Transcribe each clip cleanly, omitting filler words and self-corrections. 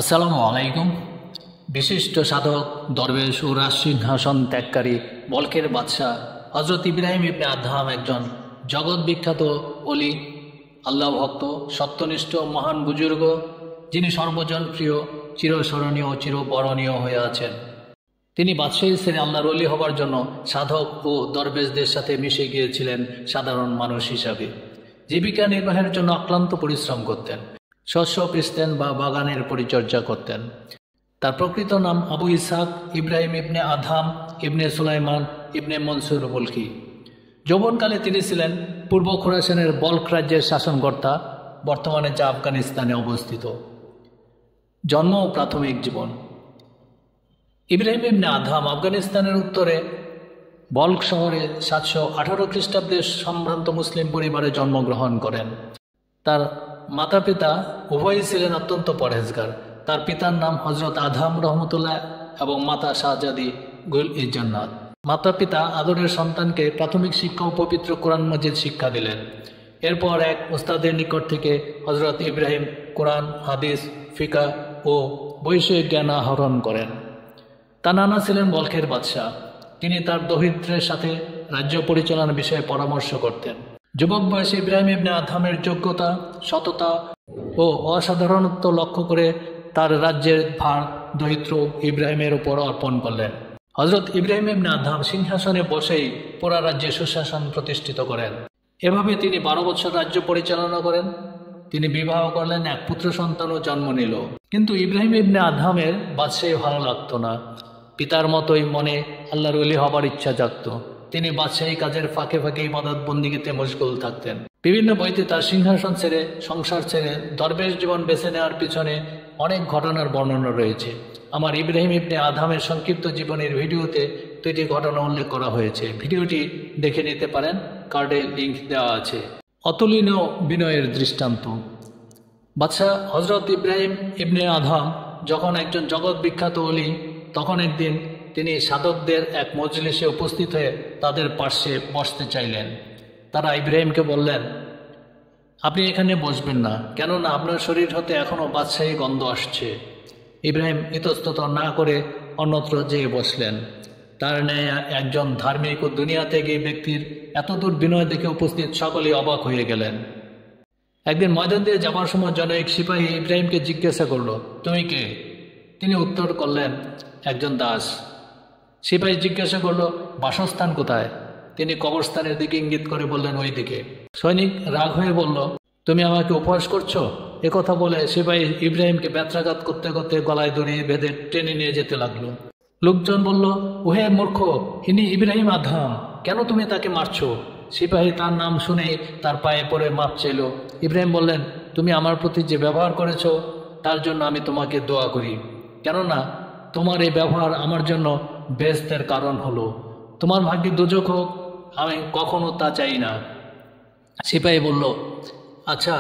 আসসালামু আলাইকুম। বিশিষ্ট সাধক দরবেশ ও রাজসিংহাসন ত্যাগকারী বলকের বাদশাহ হজরত ইব্রাহিম ইবনে আদহাম একজন জগৎ বিখ্যাত অলি, আল্লাহ ভক্ত, সত্যনিষ্ঠ মহান বুজুর্গ, যিনি সর্বজনপ্রিয়, চিরস্মরণীয় ও চিরবরণীয় হয়ে আছেন। তিনি বাদশাহী ছেড়ে আল্লাহর অলি হবার জন্য সাধক ও দরবেশদের সাথে মিশে গিয়েছিলেন সাধারণ মানুষ হিসাবে। জীবিকা নির্বাহের জন্য অক্লান্ত পরিশ্রম করতেন, শস্য পিষতেন বা বাগানের পরিচর্যা করতেন। তার প্রকৃত নাম আবু ইসহাক ইব্রাহিম ইবনে আদহাম ইবনে সুলাইমান ইবনে মনসুর বলকি। যৌবনকালে তিনি ছিলেন পূর্ব খোরাসানের বলক রাজ্যের শাসনকর্তা, বর্তমানে যা আফগানিস্তানে অবস্থিত। জন্ম ও প্রাথমিক জীবন। ইব্রাহিম ইবনে আদহাম আফগানিস্তানের উত্তরে বলক শহরে 718 খ্রিস্টাব্দে সম্ভ্রান্ত মুসলিম পরিবারে জন্মগ্রহণ করেন। তার মাতা পিতা উভয়ই ছিলেন অত্যন্ত পরহেজগার। তার পিতার নাম হজরত আদহাম রহমতুল্লাহ এবং মাতা শাহজাদি গুল ইজ্জান্নাত। মাতা পিতা আদরের সন্তানকে প্রাথমিক শিক্ষা ও পবিত্র কোরআন মজিদ শিক্ষা দিলেন। এরপর এক ওস্তাদের নিকট থেকে হজরত ইব্রাহিম কোরআন, হাদিস, ফিকা ও বৈষয়িক জ্ঞান আহরণ করেন। তার নানা ছিলেন বলখের বাদশাহ। তিনি তার দৌহিত্রের সাথে রাজ্য পরিচালনার বিষয়ে পরামর্শ করতেন। যুবক বয়সে ইব্রাহিম ইবনে আদহামের যোগ্যতা, সততা ও অসাধারণত্ব লক্ষ্য করে তার রাজ্যের ভার দৌহিত্র ইব্রাহিমের উপর অর্পণ করলেন। হজরত ইব্রাহিম ইবনে আদহাম সিংহাসনে বসেই পুরা রাজ্যে সুশাসন প্রতিষ্ঠিত করেন। এভাবে তিনি 12 বছর রাজ্য পরিচালনা করেন। তিনি বিবাহ করলেন, এক পুত্র সন্তানও জন্ম নিল। কিন্তু ইব্রাহিম ইবনে আদহামের বাদশাহী ভালো লাগতো না। পিতার মতোই মনে আল্লাহর ওলি হবার ইচ্ছা জাগত। তিনি বাদশাহী কাজের ফাঁকে ফাঁকে ইবাদত বন্দিগিতে মশগুল থাকতেন। বিভিন্ন বইতে তার সিংহাসন ছেড়ে, সংসার ছেড়ে দরবেশ জীবন বেছে নেওয়ার পিছনে অনেক ঘটনার বর্ণনা রয়েছে। আমার ইব্রাহিম ইবনে আদহামের সংক্ষিপ্ত জীবনের ভিডিওতে 2টি ঘটনা উল্লেখ করা হয়েছে। ভিডিওটি দেখে নিতে পারেন, কার্ডে লিঙ্ক দেওয়া আছে। অতুলনীয় বিনয়ের দৃষ্টান্ত। বাদশাহ হজরত ইব্রাহিম ইবনে আদহাম যখন একজন জগৎ বিখ্যাত অলি, তখন একদিন তিনি সাধকদের এক মজলিসে উপস্থিত হয়ে তাদের পার্শ্বে বসতে চাইলেন। তারা ইব্রাহিমকে বললেন, আপনি এখানে বসবেন না, কেননা আপনার শরীর হতে এখনও বাদশাহী গন্ধ আসছে। ইব্রাহিম ইতস্তত না করে অন্যত্র যেয়ে বসলেন। তার ন্যায় একজন ধার্মিক ও দুনিয়াতে গিয়ে ব্যক্তির এতদূর বিনয় দেখে উপস্থিত সকলেই অবাক হয়ে গেলেন। একদিন ময়দান দিয়ে যাবার সময় জনৈক সিপাহী ইব্রাহিমকে জিজ্ঞাসা করল, তুমি কে? তিনি উত্তর করলেন, একজন দাস। সিপাহী জিজ্ঞাসা করল, বাসস্থান কোথায়? তিনি কবরস্থানের দিকে ইঙ্গিত করে বললেন, ওই দিকে। সৈনিক রাগ হয়ে বলল, তুমি আমাকে উপহাস করছো? একথা বলে সিপাহী ইব্রাহিমকে ব্যত্রাঘাত করতে করতে গলায় দড়িয়ে বেঁধে টেনে নিয়ে যেতে লাগলো। লোকজন বলল, ওহে মূর্খ, ইনি ইব্রাহিম আদহাম, কেন তুমি তাকে মারছো? সিপাহী তার নাম শুনেই তার পায়ে পড়ে মাপ চাইল। ইব্রাহিম বললেন, তুমি আমার প্রতি যে ব্যবহার করেছো তার জন্য আমি তোমাকে দোয়া করি, কেননা তোমার এই ব্যবহার আমার জন্য বেহেশতের কারণ হলো। তোমার ভাগ্যে দোজখ হোক, আমি কখনো তা চাই না। সিপাহী বলল, আচ্ছা,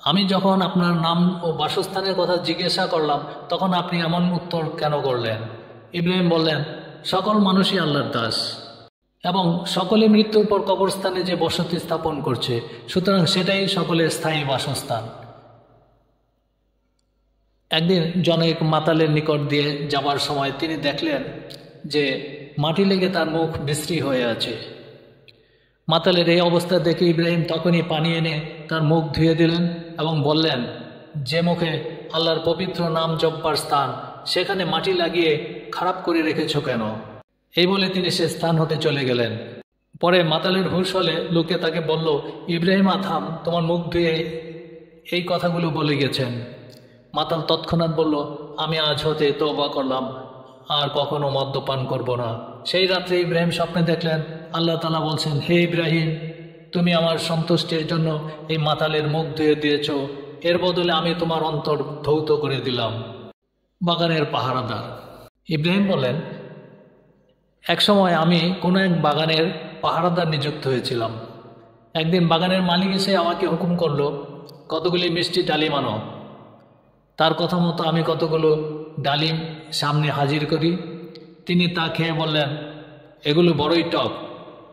আমি যখন আপনার নাম ও বাসস্থানের কথা জিজ্ঞাসা করলাম তখন আপনি এমন উত্তর কেন করলেন? ইব্রাহিম বললেন, সকল মানুষই আল্লাহর দাস এবং সকলে মৃত্যুর পর কবরস্থানে যে বসতি স্থাপন করছে, সুতরাং সেটাই সকলের স্থায়ী বাসস্থান। একদিন জনৈক মাতালের নিকট দিয়ে যাবার সময় তিনি দেখলেন যে মাটি লেগে তার মুখ বিশ্রী হয়ে আছে। মাতালের এই অবস্থা দেখে ইব্রাহিম তখনই পানি এনে তার মুখ ধুয়ে দিলেন এবং বললেন, যে মুখে আল্লাহর পবিত্র নাম জপবার স্থান, সেখানে মাটি লাগিয়ে খারাপ করে রেখেছ কেন? এই বলে তিনি সে স্থান হতে চলে গেলেন। পরে মাতালের হুঁশ হলে লোকে তাকে বলল, ইব্রাহিম আদহাম তোমার মুখ ধুয়ে এই কথাগুলো বলে গেছেন। মাতাল তৎক্ষণাৎ বলল, আমি আজ হতে তওবা করলাম, আর কখনো মদ্যপান করব না। সেই রাত্রে ইব্রাহিম স্বপ্নে দেখলেন আল্লাহ তাআলা বলছেন, হে ইব্রাহিম, তুমি আমার সন্তুষ্টির জন্য এই মাতালের মুখ ধুয়ে দিয়েছ, এর বদলে আমি তোমার অন্তর ধৌত করে দিলাম। বাগানের পাহারাদার। ইব্রাহিম বলেন, একসময় আমি কোনো এক বাগানের পাহারাদার নিযুক্ত হয়েছিলাম। একদিন বাগানের মালিক এসে আমাকে হুকুম করলো, কতগুলি মিষ্টি ডালিম আনো। তার কথা মতো আমি কতগুলো ডালিম সামনে হাজির করি। তিনি তা খেয়ে বললেন, এগুলো বড়ই টক,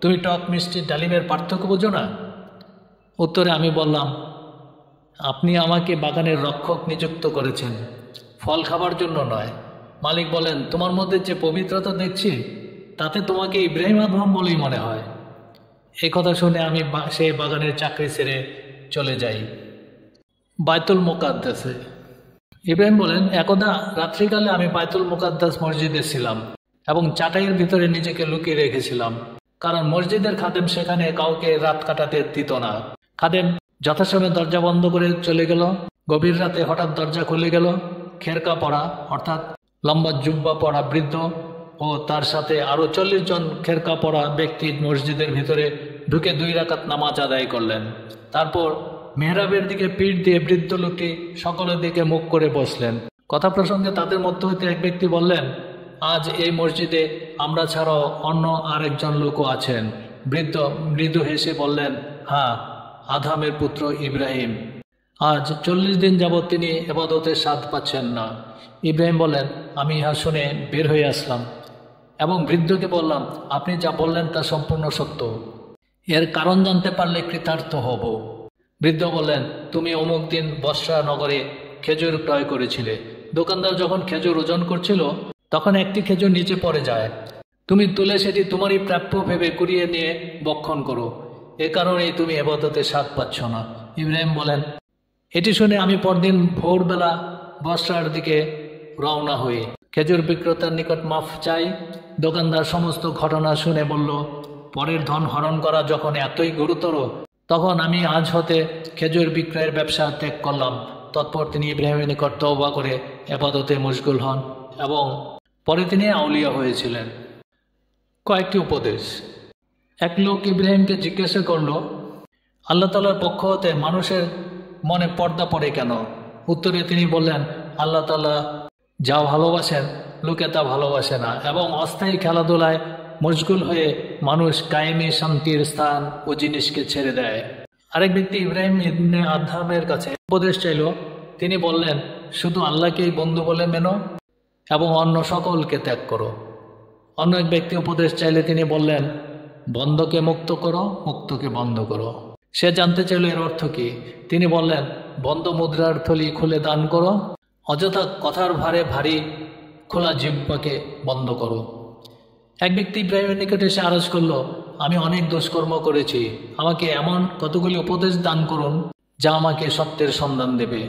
তুমি টক মিষ্টি ডালিমের পার্থক্য বোঝো না? উত্তরে আমি বললাম, আপনি আমাকে বাগানের রক্ষক নিযুক্ত করেছেন, ফল খাবার জন্য নয়। মালিক বলেন, তোমার মধ্যে যে পবিত্রতা দেখছি তাতে তোমাকে ইব্রাহিম আদহাম বলেই মনে হয়। এই কথা শুনে আমি সেই বাগানের চাকরি ছেড়ে চলে যাই বায়তুল মুকাদ্দাসে। ইব্রাহিম বলেন, একদা রাত্রিকালে আমি বায়তুল মুকাদ্দাস মসজিদে ছিলাম এবং চাটাইয়ের ভিতরে নিজেকে লুকিয়ে রেখেছিলাম, কারণ মসজিদের খাদেম সেখানে কাউকে রাত কাটাতে দিত না। খাদেম যথাসময়ে দরজা বন্ধ করে চলে গেল। গভীর রাতে হঠাৎ দরজা খুলে গেল। খেরকা পরা অর্থাৎ লম্বা জুব্বা পরা বৃদ্ধ ও তার সাথে আরো 40 জন খেরকা পরা ব্যক্তি মসজিদের ভিতরে ঢুকে 2 রাকাত নামাজ আদায় করলেন। তারপর মেহরাবের দিকে পিঠ দিয়ে বৃদ্ধ লোকটি সকলের দিকে মুখ করে বসলেন। কথা প্রসঙ্গে তাদের মধ্য হইতে এক ব্যক্তি বললেন, আজ এই মসজিদে আমরা ছাড়াও অন্য আরেকজন লোকও আছেন। বৃদ্ধ মৃদু হেসে বললেন, হ্যাঁ, আদহামের পুত্র ইব্রাহিম। আজ 40 দিন যাবৎ তিনি ইবাদতের স্বাদ পাচ্ছেন না। ইব্রাহিম বলেন, আমি ইহা শুনে বের হয়ে আসলাম এবং বৃদ্ধকে বললাম, আপনি যা বললেন তা সম্পূর্ণ সত্য। এর কারণ জানতে পারলে কৃতার্থ হব। বৃদ্ধ বললেন, তুমি অমুক দিন বসরা নগরে খেজুর ক্রয় করেছিলে। দোকানদার যখন খেজুর ওজন করছিল তখন একটি খেজুর নিচে পড়ে যায়। তুমি তুলে সেটি তোমারই প্রাপ্য ভেবে কুড়িয়ে নিয়ে বক্ষণ করো। এ কারণেই তুমি ইবাদতের স্বাদ পাচ্ছ না। ইব্রাহিম বলেন, এটি শুনে আমি পরদিন ভোরবেলা বসরার দিকে রওনা হই। খেজুর বিক্রেতার নিকট মাফ চাই। দোকানদার সমস্ত ঘটনা শুনে বলল, পরের ধন হরণ করা যখন এতই গুরুতর, তখন আমি আজ হতে খেজুর বিক্রয়ের ব্যবসা ত্যাগ করলাম। তৎপর তিনি ইব্রাহিমের নিকট তওবা করে ইবাদতে মশগুল হন এবং পরে তিনি আউলিয়া হয়েছিলেন। কয়েকটি উপদেশ। এক লোক ইব্রাহিমকে জিজ্ঞাসা করল, আল্লাহ তাআলার পক্ষ হতে মানুষের মনে পর্দা পড়ে কেন? উত্তরে তিনি বললেন, আল্লাহ তাআলা যা ভালোবাসেন লোকে তা ভালোবাসে না এবং অস্থায়ী খেলাধুলায় মশগুল হয়ে মানুষ কায়েমি শান্তির স্থান ও জিনিসকে ছেড়ে দেয়। আরেক ব্যক্তি ইব্রাহিম ইবনে আদহামের কাছে উপদেশ চাইল। তিনি বললেন, শুধু আল্লাহকেই বন্ধু বলে মেনো এবং অন্য সকলকে ত্যাগ করো। অন্য এক ব্যক্তি উপদেশ চাইলে তিনি বললেন, বন্ধকে মুক্ত করো, মুক্তকে বন্ধ করো। সে জানতে চাইল এর অর্থ কি। তিনি বললেন, বন্ধ মুদ্রার থলি খুলে দান করো, অযথা কথার ভারে ভারী খোলা জিহ্বাকে বন্ধ করো। এক ব্যক্তি ইব্রাহিমের নিকটে এসে আরজ করল, আমি অনেক দুষ্কর্ম করেছি, আমাকে এমন কতগুলি উপদেশ দান করুন যা আমাকে সত্যের সন্ধান দেবে।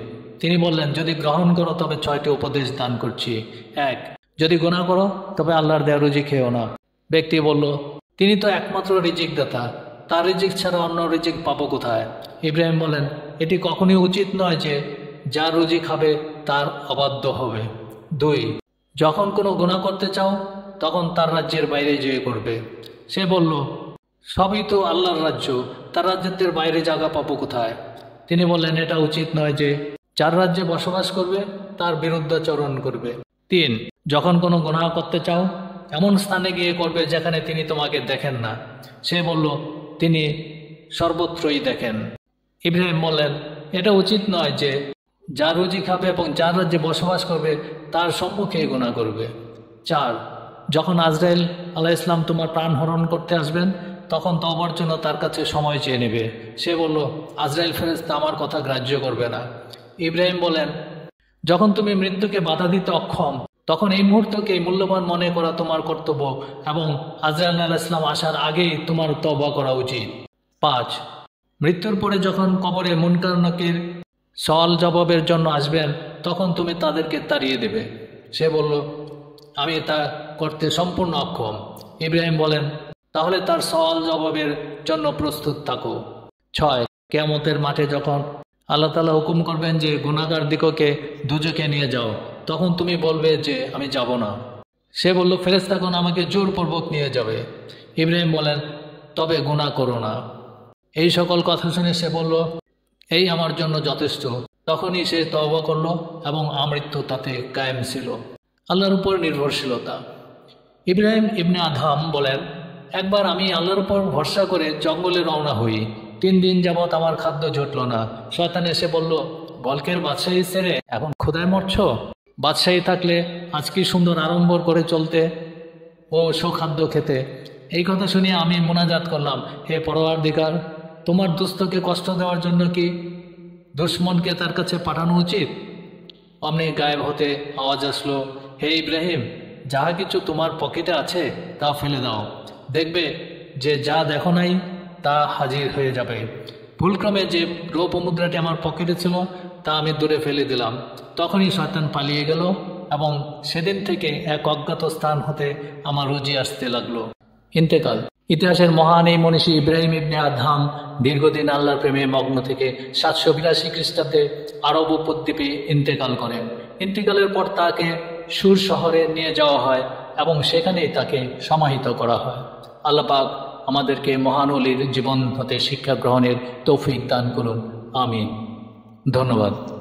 তিনি বললেন, যদি গ্রহণ করো তবে 6টি উপদেশ দান করছি। 1, যদি গুনাহ করো তবে আল্লাহর দেয়া রুজি খেও না। ব্যক্তি বলল, তিনি তো একমাত্র রিজিক দাতা, তার রিজিক ছাড়া অন্য রিজিক পাবো কোথায়? ইব্রাহিম বলেন, এটি কখনই উচিত নয় যে যার রুজি খাবে তার অবাধ্য হবে। 2, যখন কোনো গুনাহ করতে চাও তখন তার রাজ্যের বাইরে যেয়ে করবে। সে বলল, সবই তো আল্লাহর রাজ্য, তার রাজ্যের বাইরে জায়গা পাবো কোথায়? তিনি বললেন, এটা উচিত নয় যে যার রাজ্যে বসবাস করবে তার বিরুদ্ধাচরণ করবে। 3, যখন কোনো গুনাহ করতে চাও এমন স্থানে গিয়ে করবে যেখানে তিনি তোমাকে দেখেন না। সে বলল, তিনি সর্বত্রই দেখেন। ইব্রাহিম বললেন, এটা উচিত নয় যে যার রুজি খাবে এবং যার রাজ্যে বসবাস করবে তার সম্মুখে গুনাহ করবে। 4, যখন আজরাইল আলাইহিস সালাম তোমার প্রাণ হরণ করতে আসবেন তখন তওবার জন্য তার কাছে সময় চেয়ে নেবে। সে বলল, আজরাইল ফেরেশতা আমার কথা গ্রাহ্য করবে না। ইব্রাহিম বলেন, যখন তুমি মৃত্যুকে বাধা দিতে অক্ষম তখন এই মুহূর্তকে মূল্যবান মনে করা তোমার কর্তব্য এবং আজরাইল আলাইহিস সালাম আসার আগেই তোমার তওবা করা উচিত। 5, মৃত্যুর পরে যখন কবরে মুনকার নাকির সওয়াল জবাবের জন্য আসবেন তখন তুমি তাদেরকে তাড়িয়ে দেবে। সে বলল, আমি তা করতে সম্পূর্ণ অক্ষম। ইব্রাহিম বলেন, তাহলে তার সওয়াল জবাবের জন্য প্রস্তুত থাকো। 6, কিয়ামতের মাঠে যখন আল্লাহ তাআলা হুকুম করবেন যে গুনাহগার দিগকে দুজকে নিয়ে যাও, তখন তুমি বলবে যে আমি যাব না। সে বলল, ফেরেশতাগণ আমাকে জোরপূর্বক নিয়ে যাবে। ইব্রাহিম বলেন, তবে গুনাহ করো না। এই সকল কথা শুনে সে বলল, এই আমার জন্য যথেষ্ট। তখনই সে তওবা করল এবং আমৃত্যু তাতে কায়েম ছিল। আল্লাহর উপর নির্ভরশীলতা। ইব্রাহিম ইবনে আদহাম বলেন, একবার আমি আল্লাহর উপর ভরসা করে জঙ্গলে রওনা হই। 3 দিন যাবৎ আমার খাদ্য জুটল না। শয়তান এসে বলল, বলকের বাদশাহী ছেড়ে এখন ক্ষুধায় মরছ? বাদশাহী থাকলে আজ কি সুন্দর আড়ম্বর করে চলতে ও সুখাদ্য খেতে। এই কথা শুনিয়ে আমি মুনাজাত করলাম, হে পরওয়ারদিগার, তোমার দুস্থকে কষ্ট দেওয়ার জন্য কি দুশ্মনকে তার কাছে পাঠানো উচিত? অমনি গায়েব হতে আওয়াজ আসলো, হে ইব্রাহিম, যাহা কিছু তোমার পকেটে আছে তা ফেলে দাও, দেখবে যে যা দেখো নাই তা হাজির হয়ে যাবে। ভুলক্রমে যে রৌপ্য মুদ্রাটি আমার পকেটে ছিল তা আমি দূরে ফেলে দিলাম। তখনই শয়তান পালিয়ে গেল এবং সেদিন থেকে এক অজ্ঞাত স্থান হতে আমার রুজি আসতে লাগলো। ইন্তেকাল। ইতিহাসের মহান এই মনীষী ইব্রাহিম ইবনে আদহাম দীর্ঘদিন আল্লাহর প্রেমে মগ্ন থেকে 782 খ্রিস্টাব্দে আরব উপদ্বীপে ইন্তেকাল করেন। ইন্তেকালের পর তাকে সুর শহরে নিয়ে যাওয়া হয় এবং সেখানেই তাকে সমাহিত করা হয়। আল্লাহ পাক আমাদেরকে মহান ওলির জীবন হতে শিক্ষা গ্রহণের তৌফিক দান করুন। আমিন। ধন্যবাদ।